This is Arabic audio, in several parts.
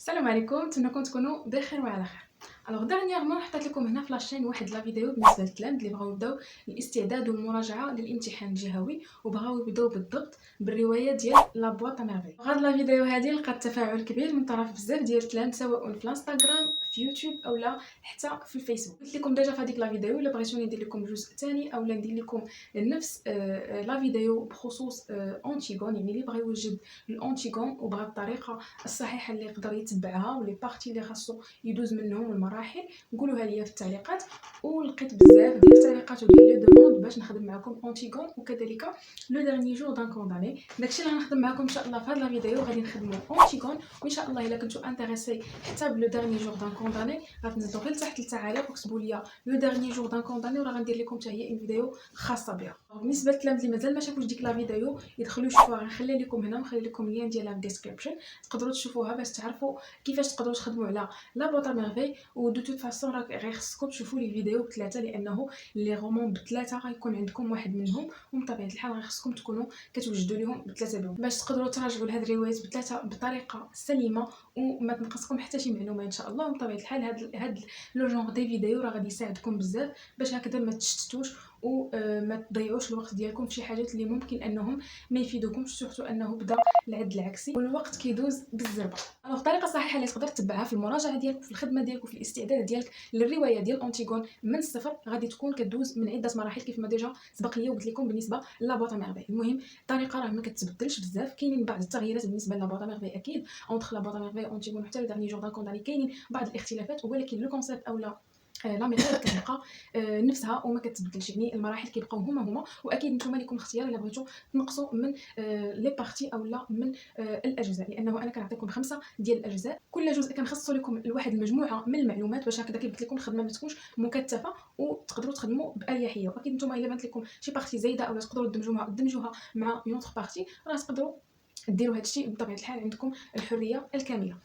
السلام عليكم، نتمنىكم تكونوا بخير وعلى خير. الوغ دارنييرمون حطيت لكم هنا في لاشين واحد لا فيديو بالنسبه للتلاميذ اللي بغاو يبداو الاستعداد والمراجعه للامتحان الجهوي وبغاو يبداو بالضبط بالروايه ديال لا بواط ميرفي. هاد لا فيديو هذه لقات تفاعل كبير من طرف بزاف ديال التلاميذ سواء في الانستغرام في يوتيوب اولا حتى في الفيسبوك. قلت لكم ديجا في هذيك لا فيديو الا بغيتوني ندير لكم جزء ثاني اولا ندير لكم نفس لا فيديو بخصوص اونتيغون، يعني اللي بغى يوجد الانتيغون وبغى الطريقه الصحيحه اللي يقدر يتبعها ولي بارتي اللي خاصو يدوز منهم المراحل قولوها ليا في التعليقات. ولقيت بزاف ديال التعليقات وديال لي دوموند باش نخدم معكم اونتيغون وكذلك لو ديرني جور دان كونداني. داكشي اللي غنخدم معكم ان شاء الله في هاد لا فيديو. غادي نخدموا اونتيغون وان شاء الله الا كنتو انتريسي حتى بلو ديرني جور دان كونداني غتنزلوا غير لتحت التعاليق وكتبوا لي لو ديرني جور دان كونداني وراه غندير لكم حتى هي فيديو خاصه بها. بالنسبه للتلاميذ اللي مازال ما شافوش ديك لا فيديو يدخلوا يشوفوها، غنخلي لكم هنا ونخلي لكم اللين ديالها في الديسكريبشن تقدروا تشوفوها باش تعرفوا كيفاش تقدروا تخدموا على لا بواط ميرفي. ودو توت فاسون راه غير خصكم تشوفوا لي فيديو بثلاثه لانه لي رومون بثلاثه غيكون عندكم واحد منهم ومن طبيعه الحال غير خصكم تكونوا كتوجدوا ليهم بثلاثه بهم باش تقدروا تراجعوا لهاد الروايات بثلاثه بطريقه سليمه وما تنقصكم حتى شي معلومه ان شاء الله. ومن طبيعه الحال هاد لو جونغ دي فيديو راه غادي يساعدكم بزاف باش هكذا ما تشتتوش وما تضيعوش الوقت ديالكم في شي حاجات اللي ممكن انهم ما يفيدوكمش، سورتو انه بدا العد العكسي والوقت كيدوز بالزربه. الوغ الطريقه الصحيحه اللي تقدر تتبعها في المراجعه ديالك في الخدمه ديالك وفي الاستعداد ديالك للروايه ديال اونتيغون من الصفر غادي تكون كدوز من عده مراحل كيف ما ديجا سبق ليا وقلت لكم بالنسبه لا بواط ميرفي. المهم الطريقه راه ما كتبدلش بزاف، كاينين بعض التغييرات بالنسبه لا بواط ميرفي اكيد اونتر لا بواط ميرفي اونتيغون حتى لو دارني جور دان كونداني كاينين بعض الاختلافات، ولكن لو كونسيبت اولا لا ميثود كتبقى نفسها وما كتبدلش، يعني المراحل كيبقاو هما واكيد نتوما ليكم اختيار الا بغيتو تنقصوا من لي بارتي اولا من الاجزاء، لانه انا كنعطيكم 5 ديال الاجزاء كل جزء كنخصصوا لكم لواحد المجموعه من المعلومات باش هكذا كيبت لكم الخدمه ما تكونش مكثفه وتقدروا تخدموا باريحيه. واكيد نتوما الا بانت لكم شي بارتي زايده اولا تقدروا تدمجوها مع اون اوتر بارتي راه تقدروا ديروا هادشي بطبيعه الحال، عندكم الحريه الكامله.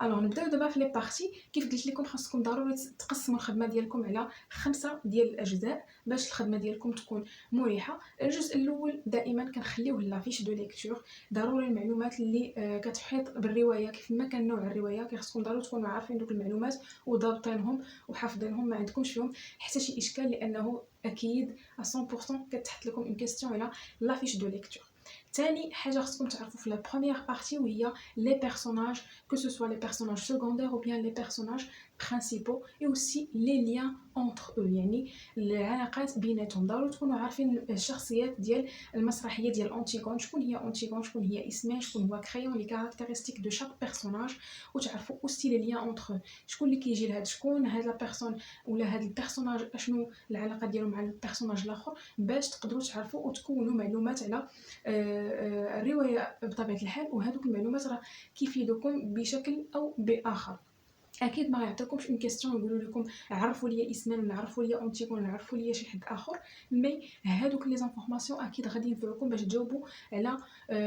الوغ نبداو دابا في لي بارتي. كيف قلت لكم خاصكم ضروري تقسموا الخدمه ديالكم على 5 ديال الاجزاء باش الخدمه ديالكم تكون مريحه. الجزء الاول دائما كنخليوه لافيش دو ليكتور. ضروري المعلومات اللي كتحيط بالروايه كيف ما كان نوع الروايه خاصكم ضروري تكونوا عارفين دوك المعلومات وضابطينهم وحافظينهم، ما عندكمش فيهم حتى شي اشكال لانه اكيد 100% كتحط لكم اون كيستيون على لافيش دو ليكتور. ثاني حاجه خصكم تعرفوا في لا بروميير بارتي وهي لي بيرسوناج que ce soit les personnages secondaires ou bien les personnages principaux et aussi les liens entre eux، يعني العلاقات بيناتهم. ضروري تكونوا عارفين الشخصيات ديال المسرحيه ديال اونتيغون، شكون هي اونتيغون، شكون هي اسمها، شكون هو كريون لي كاركتيرستيك دو شاك بيرسوناج، وتعرفوا اوسي لي ليان اونتر شكون اللي كيجي لهاد شكون هاد لا بيرسون ولا هاد البيرسوناج اشنو العلاقه ديالو مع البيرسوناج الاخر باش تقدروا تعرفوا وتكونوا معلومات على الروايه بطبيعه الحال. وهذوك المعلومات راه كيفيدوكم بشكل او باخر. اكيد ما يعطيكمش اون كيستيون يقولوا لكم عرفوا لي اسمان ولا عرفوا لي اونتيغون ولا عرفوا لي شي حد اخر، مي هادوك لي زانفورماسيون اكيد غادي ينفعوكم باش تجاوبوا على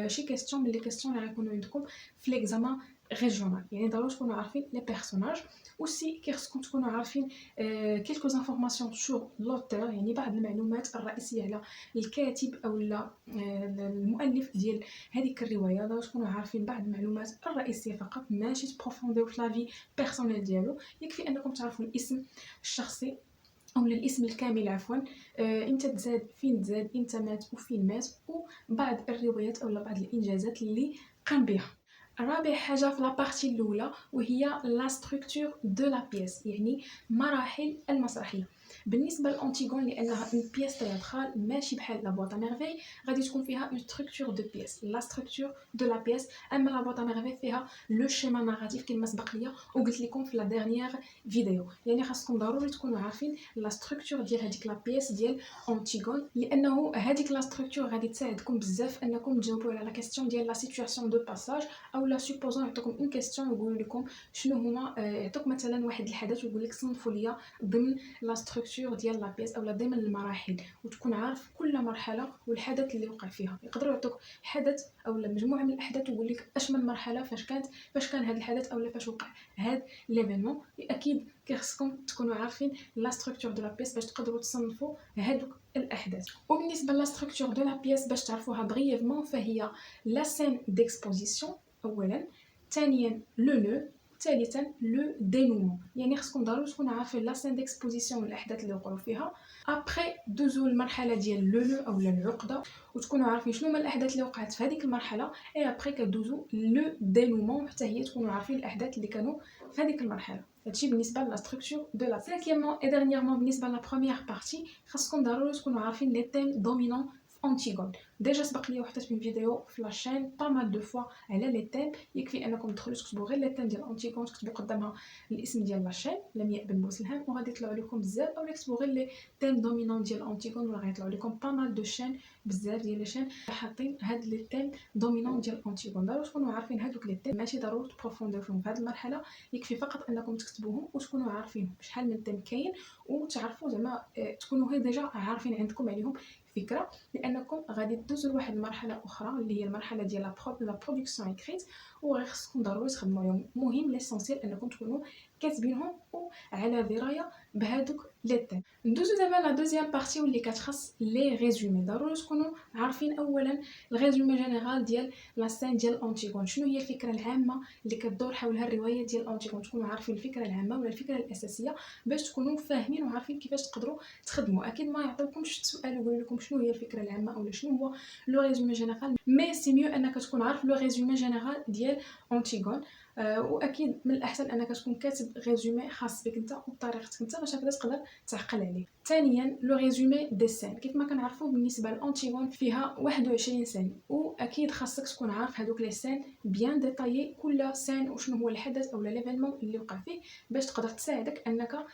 شي كيستيون من لي كيستيون اللي غيكونوا عندكم في ليكزامان ريجيونال. يعني ضروري تكونوا عارفين لي بيرسوناج اوسي كيخصكم تكونوا عارفين كيلكو زانفورماسيون سور لوتور، يعني بعض المعلومات الرئيسيه على الكاتب او المؤلف ديال هذيك الروايه. ضروري تكونوا عارفين بعض المعلومات الرئيسيه فقط، ماشي تبروفونديو في لافي بيرسونيل ديالو. يكفي انكم تعرفوا الاسم الشخصي او الاسم الكامل عفوا، امتى تزاد، فين تزاد، امتى مات وفين مات، وبعض الروايات او بعض الانجازات اللي قام بها. رابع حاجه في لابارتي الاولى وهي لا ستركتور دو لا بيس، يعني مراحل المسرحيه. بالنسبه لانتيغون لانها اون بيس تياترال ماشي بحال لا بواط ميرفي غادي تكون فيها اون ستركتور دو بيس، لا ستركتور دو لا بيس. اما لا بواط ميرفي فيها لو شيما ناراتيف كما سبق ليا وقلت لكم في لا ديرنيير فيديو. يعني خاصكم ضروري تكونوا عارفين لا ستركتور ديال هذيك لا بيس ديال اونتيغون، لانه هذيك لا ستركتور غادي تساعدكم بزاف انكم تجاوبوا على لا كيستيون ديال لا سيتوياسيون دو باساج او لا سوبوزون يعطيكم اون كيستيون يقولوا لكم شنو هما، يعطوك مثلا واحد الحدث ويقول لك صنفوا ليا ضمن لا ستركتور ديال لا بيس او ضمن المراحل، وتكون عارف كل مرحله والحدث اللي وقع فيها. يقدروا يعطوك حدث او مجموعه من الاحداث ويقول لك اش من مرحله فاش كان هذا الحدث او فاش وقع هذا ليفينمون. اكيد كيخصكم تكونوا عارفين لا ستركتور دو لا بيس باش تقدروا تصنفوا هذوك الاحداث. وبالنسبه لا ستركتور دو لا بيس باش تعرفوها بريفمون فهي لا سين ديكسبوزيسيون اولا، ثانيا لو نو، ثالثا لو دينومون، يعني خصكم ضروري تكونوا عارفين لا سين ديكسبوزيسيون والاحداث اللي وقعوا فيها. ابري دوزو المرحله ديال لو اولا العقده وتكونوا عارفين شنو هما الاحداث اللي وقعت في هذيك المرحله، اي ابري كدوزو لو دينومون حتى هي تكونوا عارفين الاحداث اللي كانوا في هذيك المرحله. هادشي بالنسبه لا ستركتور دو لا. سانكيامون اي ديرنييرمون بالنسبه لا بروميير بارتي خاصكم ضروري تكونوا عارفين لي تيم دومينون في انتيغون. ديجا سبق لي وحطيت من فيديو في لاشين با مال دو فوا على لي تيم، يكفي انكم تدخلوا تكتبوا غير لي تيم ديال انتيغون، تكتبوا قدامها الاسم ديال لاشين لمياء بن بوسلهام وغادي يطلعوا لكم بزاف، اولا كتبوا غير لي تيم دومينون ديال انتيغون ولا غيطلعوا لكم با مال دو شين، بزاف ديال لي شين حاطين هاد لي تيم دومينون ديال انتيغون. ضروري تكونوا عارفين هادوك لي تيم، ماشي ضروري تبروفونديو فيهم في هاد المرحله، يكفي فقط انكم تكتبوهم وتكونوا عارفين شحال من تيم كاين وتعرفوا زعما تكونوا غير ديجا عارفين عندكم عليهم فكره، لانكم غادي تدوزوا لواحد المرحله اخرى اللي هي المرحله ديال لا برودكسيون اكريت وغير خصكم ضروري تخدموا عليهم. المهم ليسونسيال انكم تكونوا كاتبينهم وعلى درايه بهذوك لي تيم. ندوزو دابا لا دوزيام بارتي واللي كتخص لي ريزومي. ضروري تكونوا عارفين اولا الريزومي جينيرال ديال لا سين ديال انتيغون، شنو هي الفكره العامه اللي كتدور حولها الروايه ديال انتيغون، تكونوا عارفين الفكره العامه ولا الفكره الاساسيه باش تكونوا فاهمين وعارفين كيفاش تقدروا تخدموا. اكيد ما يعطيوكمش السؤال ويقولوا لكم شنو هي الفكره العامه ولا شنو هو لو ريزومي جينيرال، مي سي ميو انك تكون عارف لو ريزومي جينيرال ديال انتيغون. واكيد من الاحسن انك تكون كاتب ريزومي خاص بك انت وبطريقتك انت باش هكذا تقدر تعقل عليه. ثانيا لو ريزومي دي سين، كيف ما كنعرفوا بالنسبه لانتيغون فيها 21 سين واكيد خاصك تكون عارف هذوك لي سين بيان ديتايي كل سين وشنو هو الحدث او ليفينمون اللي وقع فيه باش تقدر تساعدك انك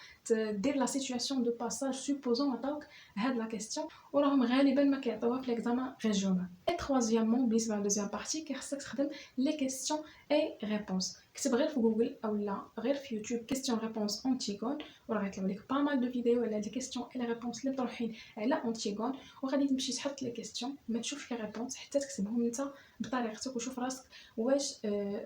دير لا سيتوياسيون دو باساج. سوبوزون عطاوك هاد لا كيسيون وراهم غالبا ما كيعطيوها في ليكزامان ريجيونال. اي تروازيامون بالنسبه لدوزيام بارتي كيخصك تخدم لي كيسيون اي ريبونس. كتب غير في جوجل اولا غير في يوتيوب كيسيون ريبونس انتيغون وراه غيطلعوا لك با مال دو فيديو على لي كيسيون اي لي ريبونس اللي طروحين على انتيغون، وغادي تمشي تحط لي كيسيون ما تشوفش لي ريبونس حتى تكتبهم انت بطريقتك وشوف راسك واش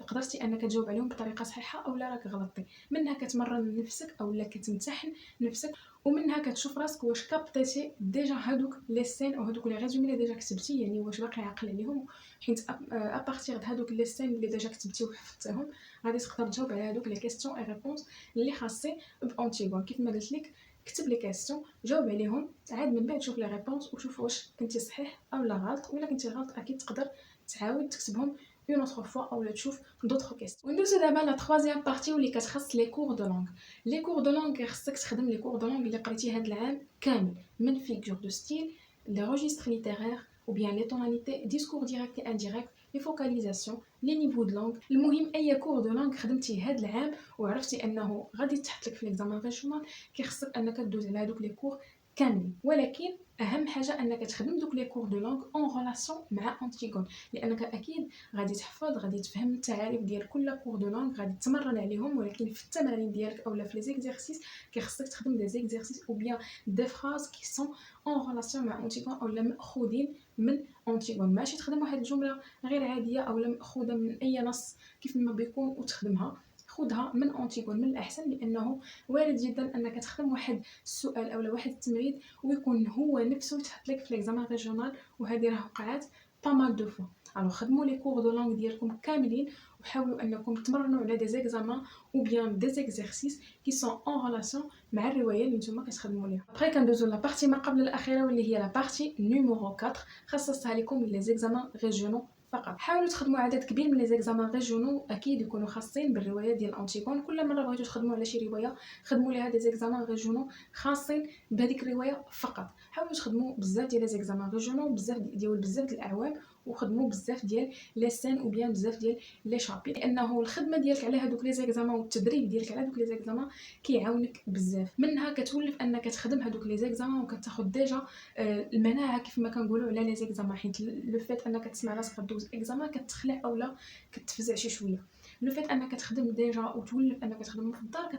قدرتي انك تجاوب عليهم بطريقه صحيحه اولا راك غلطتي. منها كتمرن نفسك اولا كتمتحن نفسك ومنها كتشوف راسك واش كابطيتي ديجا هادوك لي سين او هادوك لي ريزومي اللي ديجا كتبتي، يعني واش باقي عاقل عليهم، حيت ابارتيغ د هادوك لي سين اللي ديجا كتبتي وحفظتيهم غادي تقدر تجاوب على هادوك لي كيسيون اي ريبونس اللي خاصين بانتيغون. كيف ما قلت لك كتب لي كيسيون جاوب عليهم عاد من بعد شوف لي ريبونس وشوف واش كنتي صحيح اولا غلط، ولا كنتي غلط اكيد تقدر تعاود تكتبهم اون اوتر فوا اولا تشوف دوطخ كيسيون. وندوزو دابا لا تروازيام بارتي واللي كتخص لي كور دو لونغ. لي كور دو لونغ خصك تخدم لي كور دو لونغ اللي قريتي هاد العام كامل، من فيغور دو ستيل لي روجيستر ليتيرير ou bien les tonalités, discours direct et indirect, les focalisations, les niveaux de langue. المهم اي كور دو لونغ خدمتي هاد العام وعرفتي انه غادي تحط لك في ليكزامان ريجيونال كيخصك انك دوز على هادوك لي كور كاملين. ولكن اهم حاجه انك تخدم دوك لي كور دو لونغ اون ريلاسيون مع انتيغون، لانك اكيد غادي تحفظ غادي تفهم التعاريف ديال كل كور دو لونغ غادي تمرن عليهم، ولكن في التمارين ديالك اولا في لي زيكزيرسيس كيخصك تخدم دي زيكزيرسيس او بيان دي فراز كي سون اون ريلاسيون مع انتيغون اولا ماخوذين من انتيغون. ماشي تخدم واحد الجمله غير عاديه اولا ماخوذه من اي نص كيف ما بيكون وتخدمها، خذها من انتيغون من الاحسن، لانه وارد جدا انك تخدم واحد السؤال اولا واحد التمرين ويكون هو نفسه يتحط لك في ليكزامان ريجيونال، وهذه راه وقعات با مال دو فوا. الو خدموا لي كور دو لونغ ديالكم كاملين وحاولوا انكم تمرنوا على دي زيكزامان او بيان دي زيكزيرسيس كي سون اون ريلاسيون مع الروايه اللي نتوما كتخدموا ليها. ابري كندوزو لا بارتي ما قبل الاخيره واللي هي لا بارتي نيميرو 4 خصصتها لكم لي زيكزامان ريجيونال فقط. حاولوا تخدموا عدد كبير من لي زيكزامان ريجيونال اكيد يكونوا خاصين بالروايه ديال انتيغون. كل مره بغيتوا تخدموا على شي روايه خدموا ليها دي زيكزامان ريجيونال خاصين بهذيك الروايه فقط. حاولوا تخدموا بزاف ديال لي زيكزامان ريجيونال بزاف ديال الاعوام وخدموا بزاف ديال لي سين او بيان بزاف ديال لي شابيط، لانه الخدمه ديالك على هذوك لي زيكزامان والتدريب ديالك على هذوك لي زيكزامان كيعاونك بزاف. منها كتولف انك تخدم هذوك لي زيكزامان وكتاخذ ديجا المناعه كيف ما كنقولوا على لي زيكزامان، حيت لو فيت انك تسمع راسك غدوز اكزامان كتخلع اولا كتفزع شي شويه. لو فيت انك تخدم ديجا وتولف انك تخدم في الدار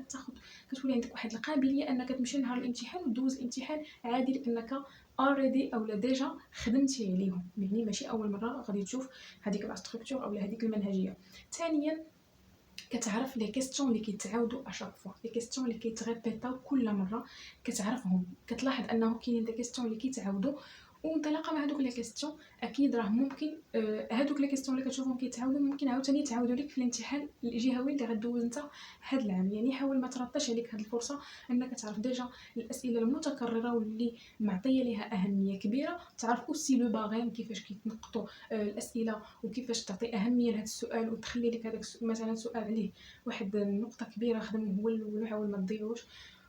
كتولي عندك واحد القابليه انك تمشي نهار الامتحان ودوز الامتحان عادي لانك اوريدي اولا ديجا خدمتي عليهم، يعني ماشي اول مره غادي تشوف هذيك لا ستركتور اولا هذيك المنهجيه. ثانيا كتعرف لي كيسيون اللي كيتعاودوا اشاك فوا، لي كيسيون اللي كيتريبيطاو كل مره كتعرفهم، كتلاحظ انه كاينين دي كيسيون اللي كيتعاودوا وانطلاقا من هذوك لي كيستيون اكيد راه ممكن هذوك لي كيستيون اللي كتشوفهم كيتعاودوا ممكن عاوتاني يتعاودوا لك في الامتحان الجهوي اللي غدوز انت هذا العام. يعني حاول ما ترطش عليك هذه الفرصه انك تعرف ديجا الاسئله المتكرره واللي معطيه لها اهميه كبيره، تعرف اوسي لو باغيم كيفاش كيتنقطوا الاسئله وكيفاش تعطي اهميه لهذا السؤال وتخلي لك هذاك مثلا سؤال عليه واحد النقطه كبيره خدم هو الاول، حاول ما تضيعوش.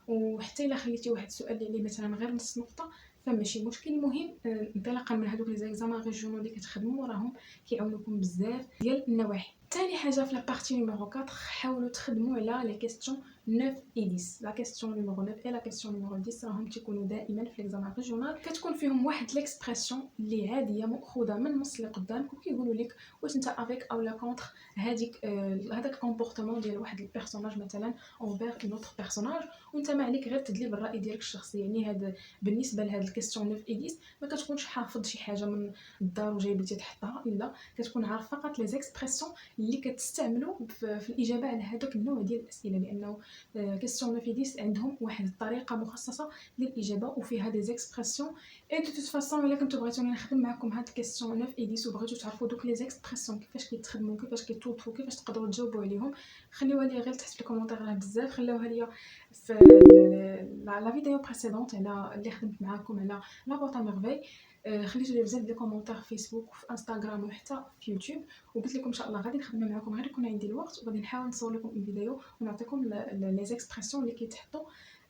وحتى الا خليتي واحد السؤال اللي عليه مثلا غير نص نقطه فماشي مشكل. المهم انطلاقا من هذوك لي زيكزامان ريجيونال اللي كتخدموا راهم كيعاونوكم بزاف ديال النواحي. ثاني حاجه في لابارتي نيميرو 4 حاولوا تخدموا على لي كيستيون 9 و 10. لا كيستيون نيميرو 9 اي لا كيستيون نيميرو 10 راهم تيكونوا دائما في ليكزامان ريجيونال، كتكون فيهم واحد ليكسبرسيون اللي عاديه ماخوذه من النص اللي قدامك وكيقولوا لك واش انت افيك او لا كونتر هذيك هذاك الكومبورتمون ديال واحد البيرسوناج مثلا اونفير اون اوتر بيرسوناج، وانت ما عليك غير تدلي بالراي ديالك الشخصي. يعني هذا بالنسبه لهاد الكيستيون 9 و 10 ما كتكونش حافظ شي حاجه من الدار وجايبتي تحطها، الا كتكون عارف فقط لي زيكسبرسيون اللي كتستعملوا في الاجابه على هذاك النوع ديال الاسئله، لانه كيستيون 9 و 10 عندهم واحد الطريقه مخصصه للاجابه وفيها دي زيكسبرسيون. اي دو توت فاصون الا كنتو بغيتوني نخدم معكم هاد الكيستيون 9 و 10 وبغيتو تعرفوا دوك لي زيكسبرسيون كيفاش كيتخدموا كيفاش كيتوظفوا كيفاش تقدروا تجاوبوا عليهم، خليوها لي غير تحت في الكومونتير، راه بزاف خليوها لي في لا فيديو بريسيدونت على اللي خدمت معاكم على لا بوطا ميرفي. خليتوا لي بزاف ديال كومونتير في فيسبوك وفي انستغرام وحتى في يوتيوب، وقلت لكم ان شاء الله غادي نخدم معكم غير يكون عندي الوقت، وغادي نحاول نصور لكم الفيديو ونعطيكم لي زيكسبرسيون اللي كيتحطوا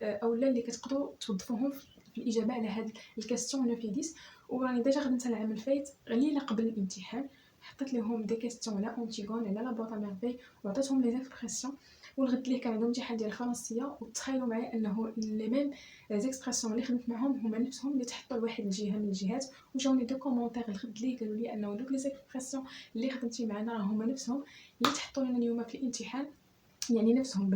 او اللي كتقدروا توظفوهم في الاجابه على هاد الكاستيون 9 و 10. وراني ديجا خدمت العام الفايت قليله قبل الامتحان، حطيت لهم دي كاستيون على اونتيغون على لا بوطا ميرفي وعطيتهم لي زيكسبرسيون. والغد ليه كان عندهم امتحان ديال الفرنسيه، وتخيلوا معايا انه لي ميم زيكسبرسيون اللي خدمت معاهم هما نفسهم اللي تحطوا لواحد الجهه من الجهات، وجاوني دو كومونتير الغد ليه قالوا لي انه دوك لي زيكسبرسيون اللي خدمتي معنا راه هما نفسهم اللي تحطوا لنا اليوم في الامتحان، يعني نفسهم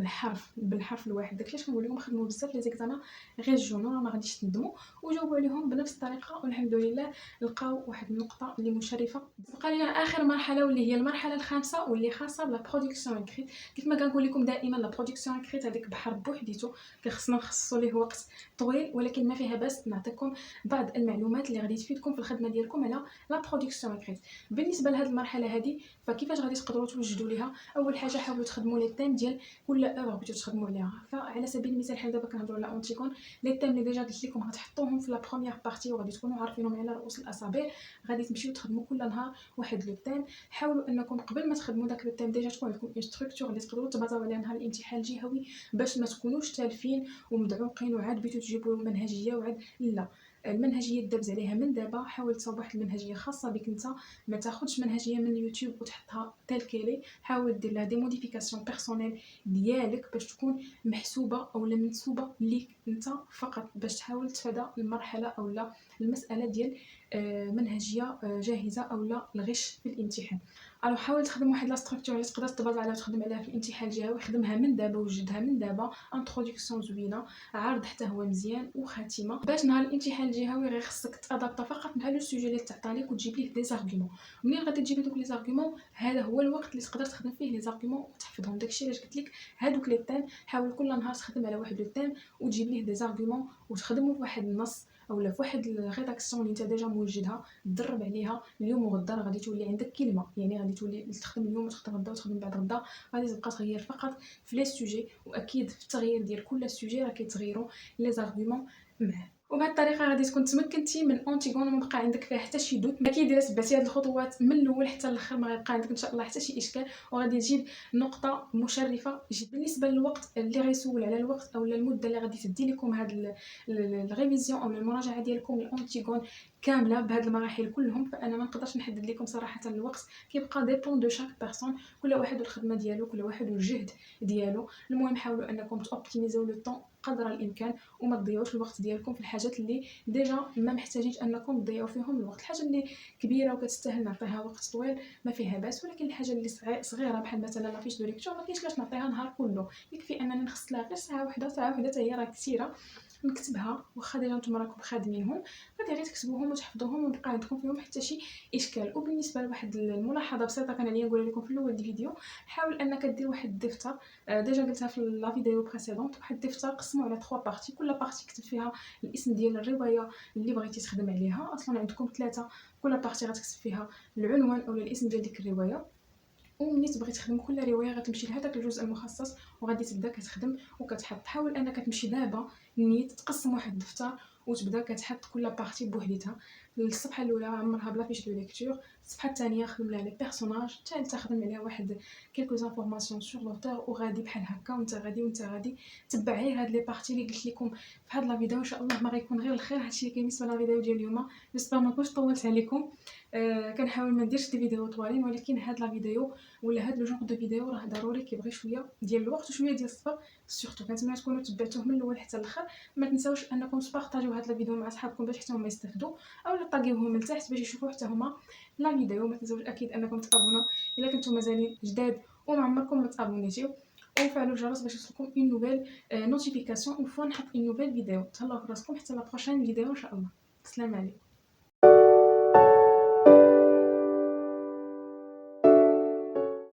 بالحرف الواحد. داكشي علاش كنقول لكم خدموا بزاف لي زيكزامان ريجيونال ما غاديش تندموا، وجاوبوا عليهم بنفس الطريقه والحمد لله لقاو واحد النقطه اللي مشرفه. بقى لنا اخر مرحله واللي هي المرحله الخامسه واللي خاصه بلا برودكسيون اكريت. كيف ما كنقول لكم دائما لا برودكسيون اكريت هذيك بحر بوحديتو كيخصنا نخصصوا ليه وقت طويل، ولكن ما فيها باس نعطيكم بعض المعلومات اللي غادي تفيدكم في الخدمه ديالكم على لا برودكسيون اكريت. بالنسبه لهذه المرحله هذه فكيفاش غادي تقدروا توجدوا ليها؟ اول حاجه حاولوا تخدموا لي تيم ديال كل اوغ بغيتو تخدموا عليها. فعلى سبيل المثال حنا دابا كنهضروا على اونتيكون، لي تيم اللي ديجا قلت لكم غتحطوهم في لا بروميير بارتي وغادي تكونوا عارفينهم على رؤوس الاصابع، غادي تمشيو تخدموا كل نهار واحد لو تيم. حاولوا انكم قبل ما تخدموا داك لو تيم ديجا تكون عندكم اون ستركتور اللي تقدروا تبازاو عليها نهار الامتحان الجهوي، باش ما تكونوش تالفين ومدعوقين وعاد بغيتو تجيبوا منهجيه وعاد لا. المنهجيه دابز عليها من دابا، حاول تصاوب واحد المنهجيه خاصه بك انت، ما تاخذش منهجيه من اليوتيوب وتحطها تال كيلي، حاول دير لها دي موديفيكاسيون بيرسونيل ديالك باش تكون محسوبه او منسوبه ليك انت فقط، باش تحاول تفادى المرحله او لا المساله ديال منهجيه جاهزه او لا الغش في الامتحان. الو حاول تخدم واحد لا ستركتور اللي تقدر تباز عليها وتخدم عليها في الامتحان الجهوي، خدمها من دابا وجدها من دابا، انتروداكسيون زوينه، عرض حتى هو مزيان وخاتمه، باش نهار الامتحان الجهوي غير خصك تادابطا فقط مع لو سوجي اللي تعطى لك وتجيب ليه دي زارغومون. منين غادي تجيب دوك لي زارغومون هذا هو الوقت اللي تقدر تخدم فيه لي زارغومون وتحفظهم. داكشي علاش قلت لك هادوك لي تيم حاول كل نهار تخدم على واحد لو تيم وتجيب ليه دي زارغومون وتخدموا في واحد النص اولا في واحد الريداكسيون اللي انت ديجا موجدها، تدرب عليها اليوم وغدا، غادي تولي عندك كلمه، يعني غادي تولي تخدم اليوم وتخدم غدا وتخدم بعد غدا، غادي تبقى تغير فقط في لي سوجي، واكيد في التغيير ديال كل سوجي راه كيتغيروا لي زارغومون معاه. وبهذه الطريقه غادي تكون تمكنتي من اونتيغون وما بقى عندك فيها حتى شي دوت. اكيد الا تبعتي هاد الخطوات من الاول حتى الاخر ما غيبقى عندك ان شاء الله حتى شي اشكال، وغادي تجيب نقطه مشرفه جدا. بالنسبه للوقت اللي غيسول على الوقت او المده اللي غادي تدي لكم هاد الريفيزيون او المراجعه ديالكم الاونتيغون كامله بهاد المراحل كلهم، فانا ما نقدرش نحدد لكم صراحه الوقت، كيبقى ديبون دو شاك بيرسون، كل واحد والخدمه ديالو، كل واحد والجهد ديالو. المهم حاولوا انكم توبتيميزيو لو طون قدر الامكان وما تضيعوش الوقت ديالكم في الحاجات اللي ديجا ما محتاجينش انكم تضيعوا فيهم الوقت. الحاجه اللي كبيره وكتستاهل نعطيها وقت طويل ما فيها باس، ولكن الحاجه اللي صغيره بحال مثلا لا فيش دو ليكتور ما كاينش لاش نعطيها نهار كله، يكفي انني نخص لها غير ساعه واحده حتى هي راه كثيره نكتبها. واخا ديجا نتوما راكم خادمينهم غادي غير تكتبوهم تفهموهم وتحفظوهم وميبقى عندكم فيهم حتى شي اشكال. وبالنسبه لواحد الملاحظه بسيطه كان عليا نقولها لكم في الاول ديال الفيديو، حاول انك دير واحد الدفتر، ديجا قلتها في لا فيديو بريسيدونت، واحد الدفتر قسمو على 3 بارتي، كل بارتي كتب فيها الاسم ديال الروايه اللي بغيتي تخدم عليها. اصلا عندكم 3، كل بارتي غتكتب فيها العنوان اولا الاسم ديال ديك الروايه. وملي تبغي تخدم كل روايه غتمشي لهذاك الجزء المخصص وغادي تبدا كتخدم وكتحط. حاول انك تمشي دابا نيت تقسم واحد الدفتر وتبدا كتحط كل بارتي بوحديتها. الصفحه الاولى عمرها بلا فيش دو ليكتور، الصفحه الثانيه خدم لها لي بيرسوناج، الثالثه خدم عليها واحد كيلكو انفورماسيون سور لوتور. وغادي بحال هكا وانت غادي تبع غير هاد لي بارتي اللي قلت لكم في هاد لا فيديو. ان شاء الله ما غيكون غير الخير. هادشي اللي كاين بالنسبه لا فيديو ديال اليوم. جيسبر ما نكونش طولت عليكم. كنحاول ما نديرش دي فيديو طوالين، ولكن هاد لا فيديو ولا هاد لو جونغ دو فيديو راه ضروري كيبغي شويه ديال الوقت وشويه ديال الصبر. سورتو كنتمنى تكونوا تبعتوه من الاول حتى الاخر. ما تنساوش انكم تبارطاجيو هاد الفيديو مع صحابكم باش حتى هما يستافدوا، اولا طاغيوهم من تحت باش يشوفوا حتى هما لا فيديو. ما تنساوش اكيد انكم تابوناو الا كنتم مازالين جداد وما عمركم ما تابونيتيو، وفعلوا الجرس باش يوصلكم اون نوفيل نوتيفيكاسيون اون فوا نحط اون نوفيل فيديو. تهلاو في راسكم حتى لا بروشين فيديو ان شاء الله. السلام عليكم.